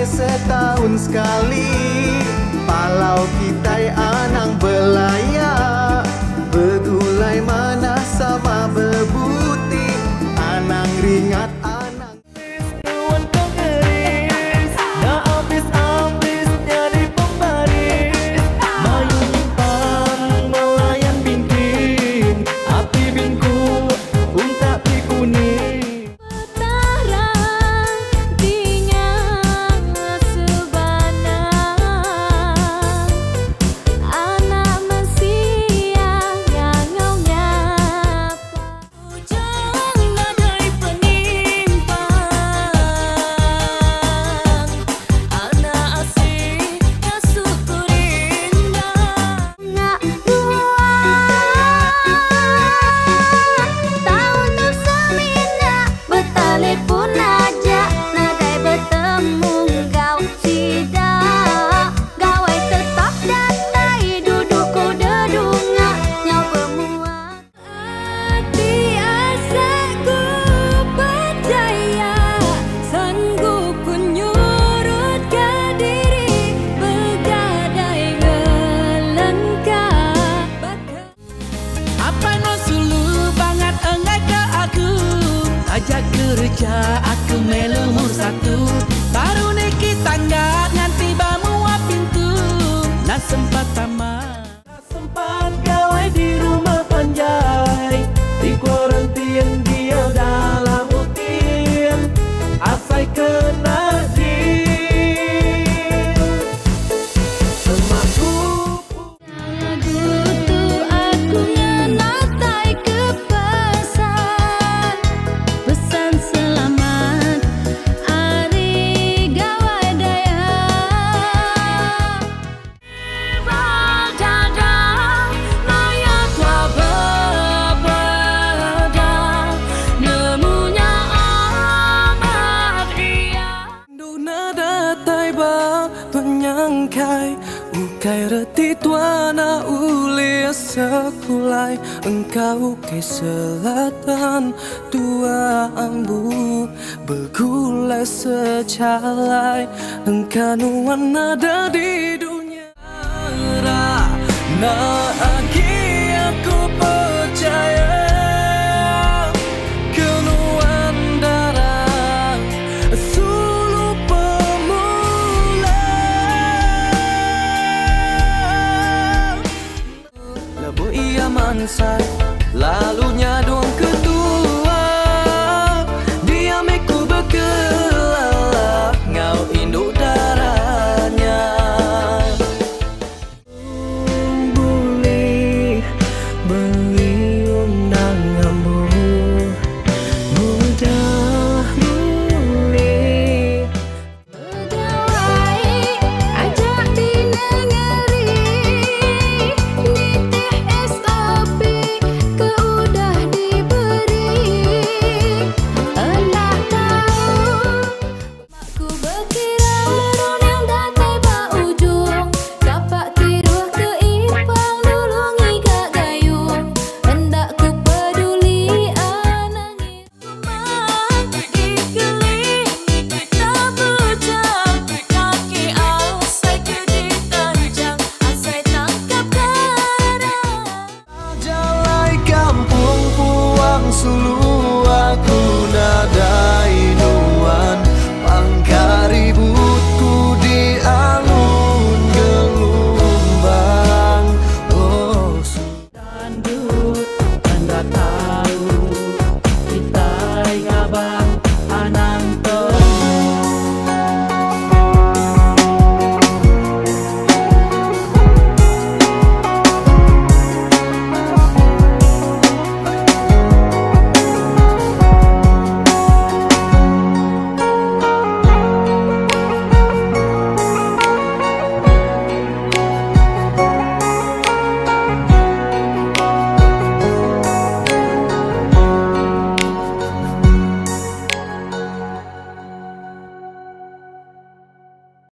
setahun sekali. Palau kita anang belaya, begulai mana sama bebuti, anang ringat anang. Kawan kau keris, dah habis-habis jadi pembaris. Mayu nyimpan melayan bintin, api bingku unta pi kuning. Ajak kerja aku melumur satu, baru neki tangga nanti bamuap pintu. Nak sempat tamat, nak sempat gawai di rumah panjai, di kuarantin dia dalam utin, asai kena jin. Semaku penyangkai ukai reti tuana uli sekulai, engkau ke selatan tua ambu bergulai secalai, engkau nuan ada di dunia. Nah lagi aku percaya kenuan darah sulu pemula. Lebu ia mansai lalunya